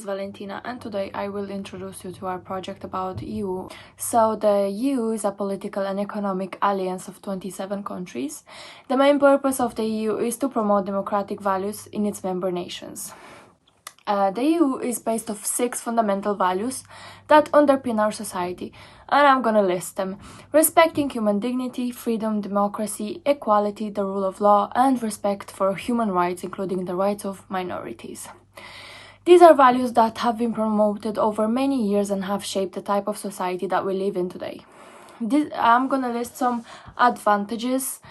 is Valentina, and today I will introduce you to our project about EU. So the EU is a political and economic alliance of 27 countries. The main purpose of the EU is to promote democratic values in its member nations. The EU is based on 6 fundamental values that underpin our society, and I'm gonna list them. Respecting human dignity, freedom, democracy, equality, the rule of law, and respect for human rights, including the rights of minorities. These are values that have been promoted over many years and have shaped the type of society that we live in today. I'm gonna list some advantages.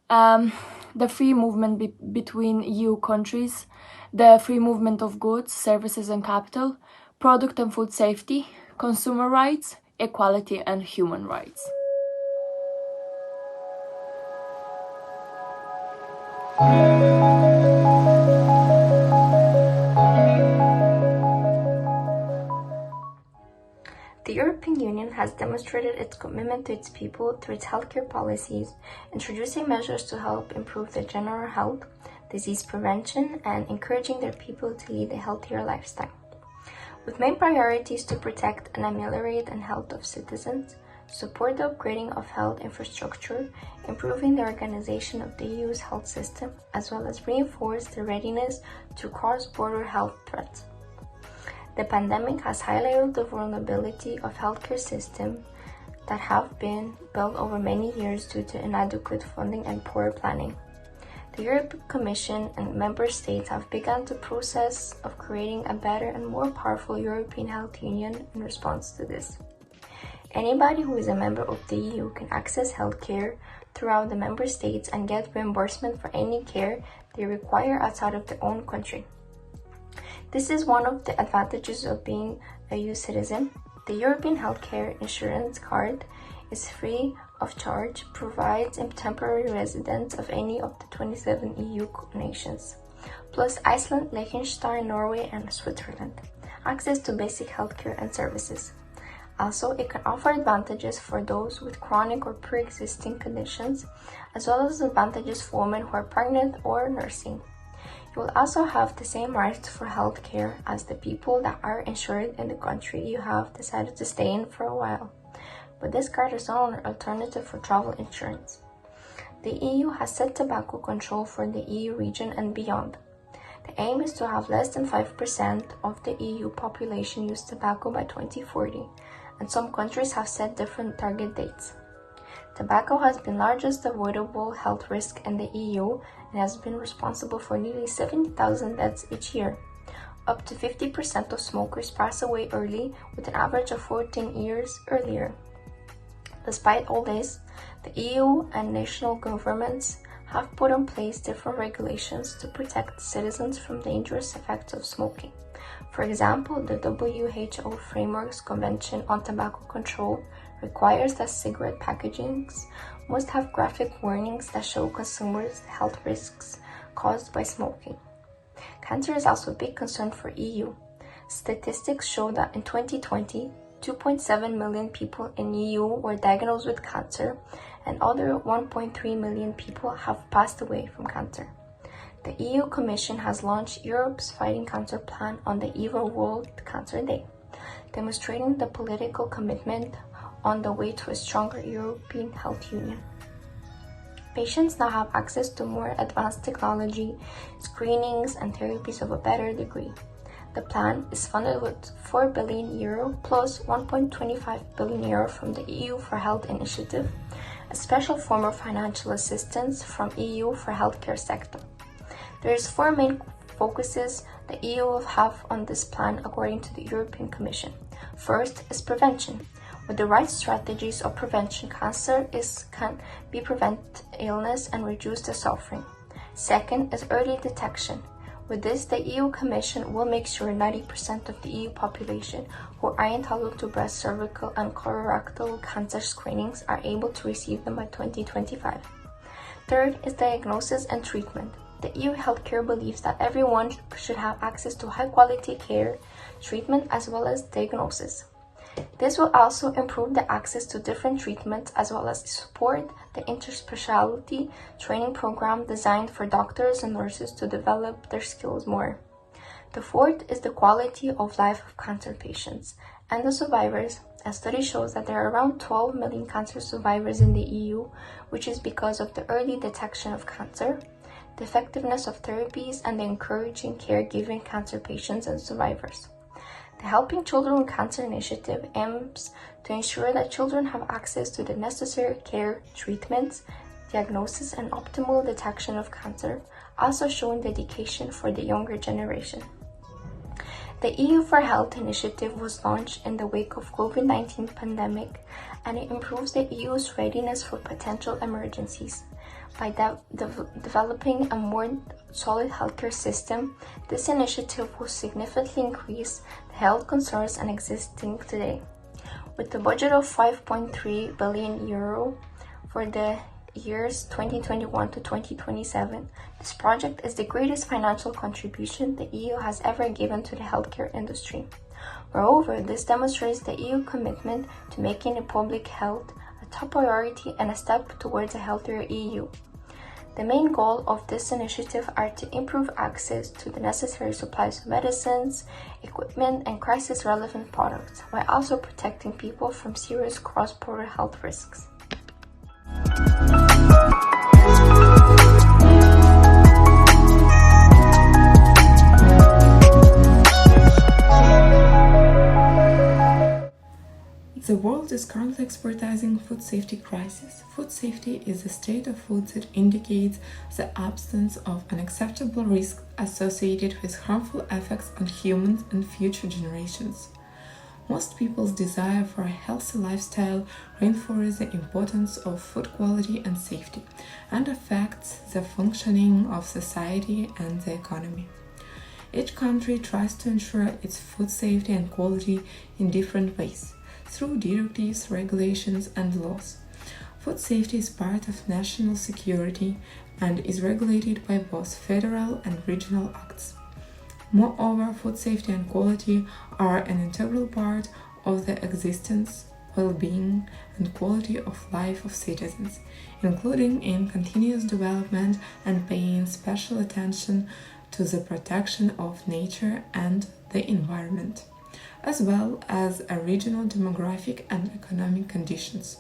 The free movement between EU countries, the free movement of goods, services and capital, product and food safety, consumer rights, equality and human rights. The European Union has demonstrated its commitment to its people through its healthcare policies, introducing measures to help improve their general health, disease prevention, and encouraging their people to lead a healthier lifestyle. With main priorities to protect and ameliorate the health of citizens, support the upgrading of health infrastructure, improving the organization of the EU's health system, as well as reinforce the readiness to cross-border health threats. The pandemic has highlighted the vulnerability of healthcare systems that have been built over many years due to inadequate funding and poor planning. The European Commission and member states have begun the process of creating a better and more powerful European health union in response to this. Anybody who is a member of the EU can access healthcare throughout the member states and get reimbursement for any care they require outside of their own country. This is one of the advantages of being a EU citizen. The European Healthcare Insurance Card is free of charge, provides temporary residents of any of the 27 EU nations, plus Iceland, Liechtenstein, Norway, and Switzerland, access to basic healthcare and services. Also, it can offer advantages for those with chronic or pre-existing conditions, as well as advantages for women who are pregnant or nursing. You will also have the same rights for health care as the people that are insured in the country you have decided to stay in for a while. But this card is not an alternative for travel insurance. The EU has set tobacco control for the EU region and beyond. The aim is to have less than 5% of the EU population use tobacco by 2040, and some countries have set different target dates. Tobacco has been the largest avoidable health risk in the EU and has been responsible for nearly 70,000 deaths each year. Up to 50% of smokers pass away early, with an average of 14 years earlier. Despite all this, the EU and national governments have put in place different regulations to protect citizens from dangerous effects of smoking. For example, the WHO Framework's Convention on Tobacco Control requires that cigarette packagings must have graphic warnings that show consumers health risks caused by smoking. Cancer is also a big concern for EU. Statistics show that in 2020, 2.7 million people in EU were diagnosed with cancer, and other 1.3 million people have passed away from cancer. The EU Commission has launched Europe's Fighting Cancer Plan on the eve of World Cancer Day, demonstrating the political commitment on the way to a stronger European health union. Patients now have access to more advanced technology, screenings, and therapies of a better degree. The plan is funded with €4 billion plus €1.25 billion from the EU for Health Initiative, a special form of financial assistance from EU for healthcare sector. There is 4 main focuses the EU will have on this plan according to the European Commission. First is prevention. With the right strategies of prevention, cancer can be prevent illness and reduce the suffering. Second is early detection. With this, the EU Commission will make sure 90% of the EU population who are entitled to breast, cervical, and colorectal cancer screenings are able to receive them by 2025. Third is diagnosis and treatment. The EU healthcare believes that everyone should have access to high-quality care, treatment, as well as diagnosis. This will also improve the access to different treatments as well as support the interspecialty training program designed for doctors and nurses to develop their skills more. The fourth is the quality of life of cancer patients and the survivors. A study shows that there are around 12 million cancer survivors in the EU, which is because of the early detection of cancer, the effectiveness of therapies, and the encouraging caregiving cancer patients and survivors. The Helping Children with Cancer initiative aims to ensure that children have access to the necessary care, treatments, diagnosis, and optimal detection of cancer, also showing dedication for the younger generation. The EU for Health initiative was launched in the wake of COVID-19 pandemic, and it improves the EU's readiness for potential emergencies. By developing a more solid healthcare system, this initiative will significantly increase the health concerns and existing today. With a budget of 5.3 billion euro for the years 2021 to 2027, this project is the greatest financial contribution the EU has ever given to the healthcare industry. Moreover, this demonstrates the EU commitment to making the public health a top priority and a step towards a healthier EU. The main goal of this initiative are to improve access to the necessary supplies of medicines, equipment, and crisis-relevant products, while also protecting people from serious cross-border health risks. The world is currently experiencing food safety crisis. Food safety is the state of food that indicates the absence of unacceptable risks associated with harmful effects on humans and future generations. Most people's desire for a healthy lifestyle reinforces the importance of food quality and safety, and affects the functioning of society and the economy. Each country tries to ensure its food safety and quality in different ways, through directives, regulations, and laws. Food safety is part of national security and is regulated by both federal and regional acts. Moreover, food safety and quality are an integral part of the existence, well-being, and quality of life of citizens, including in continuous development and paying special attention to the protection of nature and the environment, as well as regional demographic and economic conditions.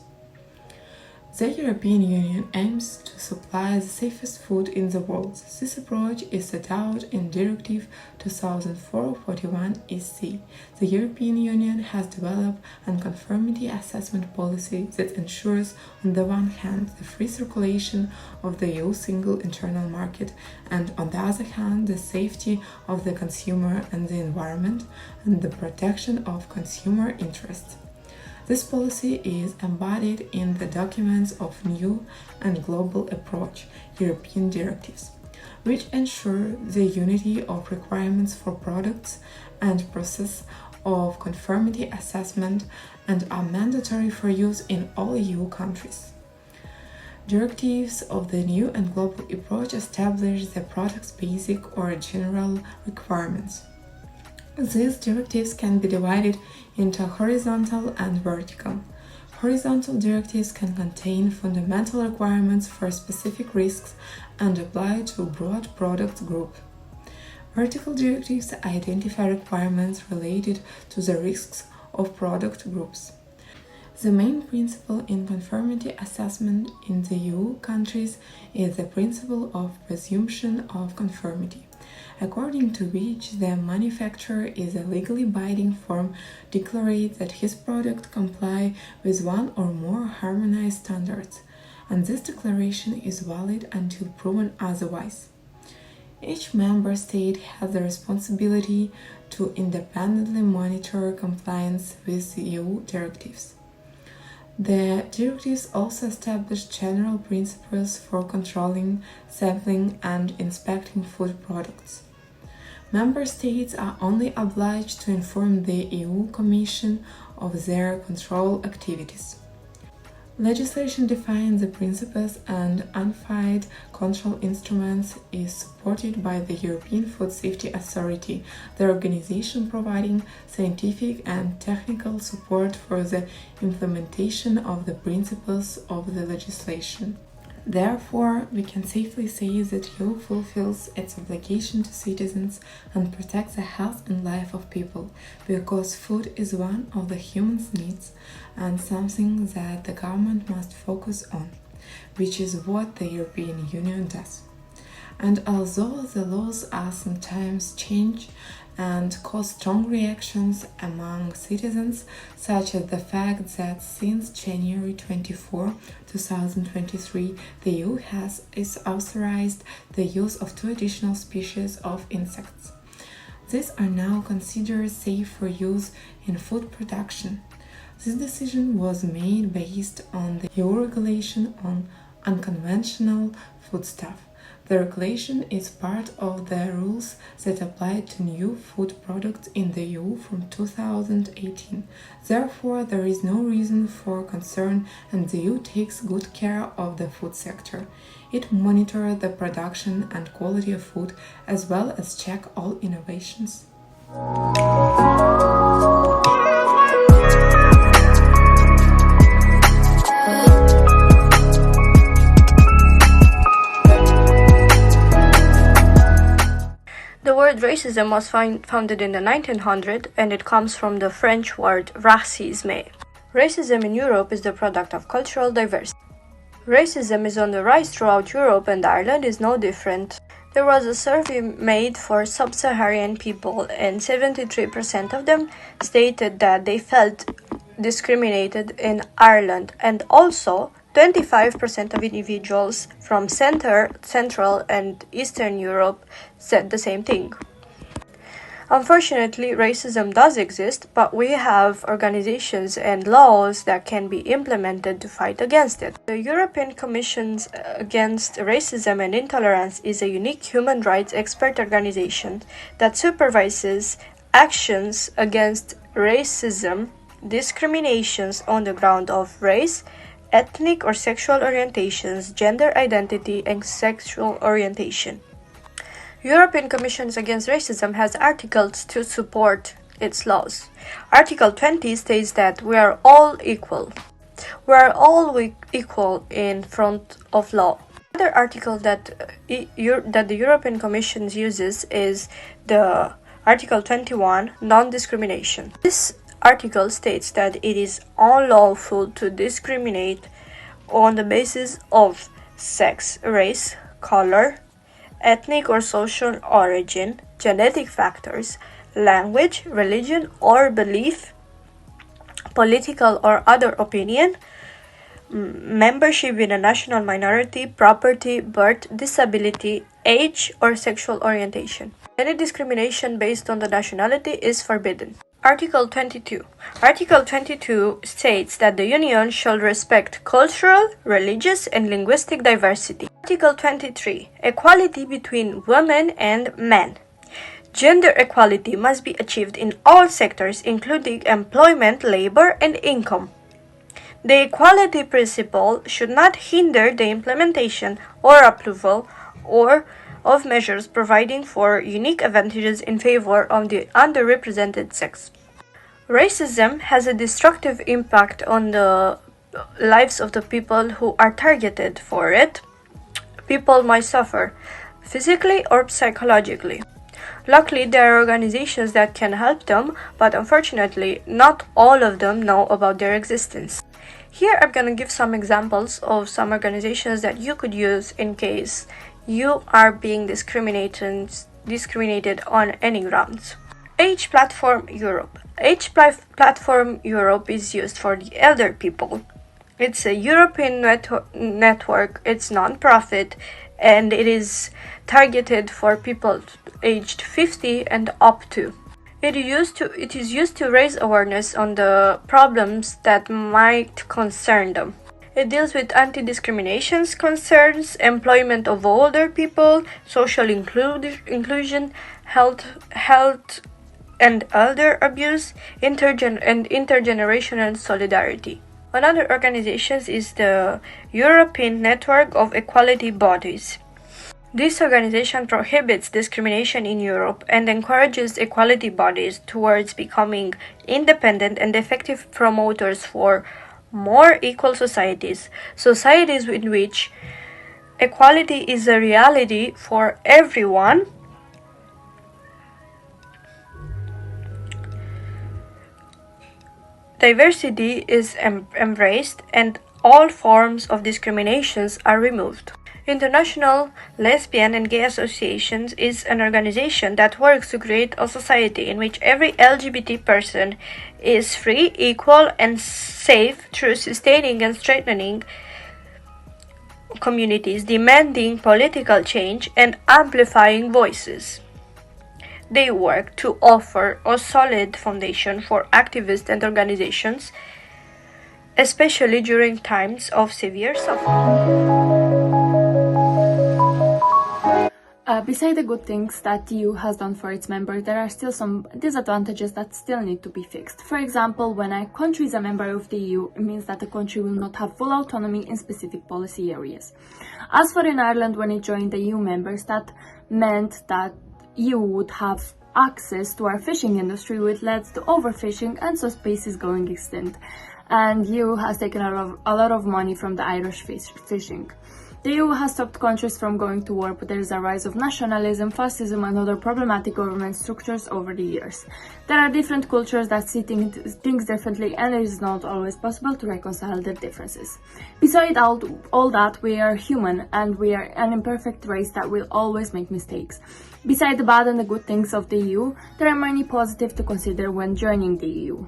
The European Union aims to supply the safest food in the world. This approach is set out in Directive 2004/41/EC. The European Union has developed a conformity assessment policy that ensures, on the one hand, the free circulation of the EU single internal market, and on the other hand, the safety of the consumer and the environment, and the protection of consumer interests. This policy is embodied in the documents of New and Global Approach European directives, which ensure the unity of requirements for products and process of conformity assessment and are mandatory for use in all EU countries. Directives of the New and Global Approach establish the product's basic or general requirements. These directives can be divided into horizontal and vertical. Horizontal directives can contain fundamental requirements for specific risks and apply to a broad product group. Vertical directives identify requirements related to the risks of product groups. The main principle in conformity assessment in the EU countries is the principle of presumption of conformity, according to which the manufacturer is a legally binding form declares that his product comply with one or more harmonized standards, and this declaration is valid until proven otherwise. Each member state has the responsibility to independently monitor compliance with the EU directives. The directives also establish general principles for controlling, sampling, and inspecting food products. Member states are only obliged to inform the EU Commission of their control activities. Legislation defines the principles and unified control instruments is supported by the European Food Safety Authority, the organization providing scientific and technical support for the implementation of the principles of the legislation. Therefore, we can safely say that EU fulfills its obligation to citizens and protects the health and life of people, because food is one of the human's needs and something that the government must focus on, which is what the European Union does. And although the laws are sometimes changed and cause strong reactions among citizens, such as the fact that since January 24, 2023, the EU has authorized the use of 2 additional species of insects. These are now considered safe for use in food production. This decision was made based on the EU regulation on unconventional foodstuff. The regulation is part of the rules that apply to new food products in the EU from 2018. Therefore, there is no reason for concern, and the EU takes good care of the food sector. It monitors the production and quality of food, as well as check all innovations. The word racism was founded in the 1900s, and it comes from the French word racisme. Racism in Europe is the product of cultural diversity. Racism is on the rise throughout Europe, and Ireland is no different. There was a survey made for sub-Saharan people, and 73% of them stated that they felt discriminated in Ireland, and also 25% of individuals from Central and Eastern Europe said the same thing. Unfortunately, racism does exist, but we have organizations and laws that can be implemented to fight against it. The European Commission Against Racism and Intolerance is a unique human rights expert organization that supervises actions against racism, discriminations on the ground of race, ethnic or sexual orientations, gender identity, and sexual orientation. European Commission Against Racism has articles to support its laws. Article 20 states that we are all equal. We are all equal in front of law. Another article that the European Commission uses is the Article 21, non-discrimination. This article states that it is unlawful to discriminate on the basis of sex, race, color, ethnic or social origin, genetic factors, language, religion or belief, political or other opinion, membership in a national minority, property, birth, disability, age, or sexual orientation. Any discrimination based on the nationality is forbidden. Article 22. Article 22 states that the Union shall respect cultural, religious, and linguistic diversity. Article 23. Equality between women and men. Gender equality must be achieved in all sectors, including employment, labor, and income. The equality principle should not hinder the implementation or approval of measures providing for unique advantages in favor of the underrepresented sex. Racism has a destructive impact on the lives of the people who are targeted for it. People might suffer physically or psychologically. Luckily, there are organizations that can help them, but unfortunately, not all of them know about their existence. Here I'm gonna give some examples of some organizations that you could use in case you are being discriminated on any grounds. Age Platform Europe. Age Platform Europe is used for the elder people. It's a European network, it's non-profit, and it is targeted for people aged 50 and up to. It is used to raise awareness on the problems that might concern them. It deals with anti-discrimination concerns, employment of older people, social inclusion, health and elder abuse, intergenerational solidarity. Another organization is the European Network of Equality Bodies. This organization prohibits discrimination in Europe and encourages equality bodies towards becoming independent and effective promoters for more equal societies in which Equality is a reality for everyone. Diversity is embraced and all forms of discriminations are removed. International Lesbian and Gay Associations is an organization that works to create a society in which every LGBT person is free, equal, and safe through sustaining and strengthening communities, demanding political change, and amplifying voices. They work to offer a solid foundation for activists and organizations, especially during times of severe suffering. Beside the good things that the EU has done for its members, there are still some disadvantages that still need to be fixed. For example, when a country is a member of the EU, it means that the country will not have full autonomy in specific policy areas. As for in Ireland, when it joined the EU members, that meant that EU would have access to our fishing industry, which led to overfishing and so species going extinct. And EU has taken a lot of money from the Irish fishing. The EU has stopped countries from going to war, but there is a rise of nationalism, fascism, and other problematic government structures over the years. There are different cultures that see things differently, and it is not always possible to reconcile their differences. Besides all that, we are human, and we are an imperfect race that will always make mistakes. Besides the bad and the good things of the EU, there are many positives to consider when joining the EU.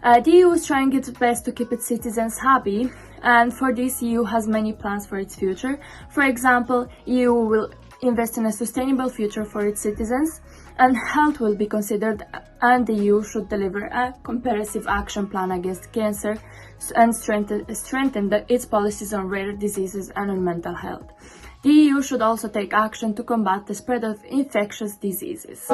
The EU is trying its best to keep its citizens happy, and for this, EU has many plans for its future. For example, EU will invest in a sustainable future for its citizens, and health will be considered, and the EU should deliver a comprehensive action plan against cancer and strengthen its policies on rare diseases and on mental health. The EU should also take action to combat the spread of infectious diseases.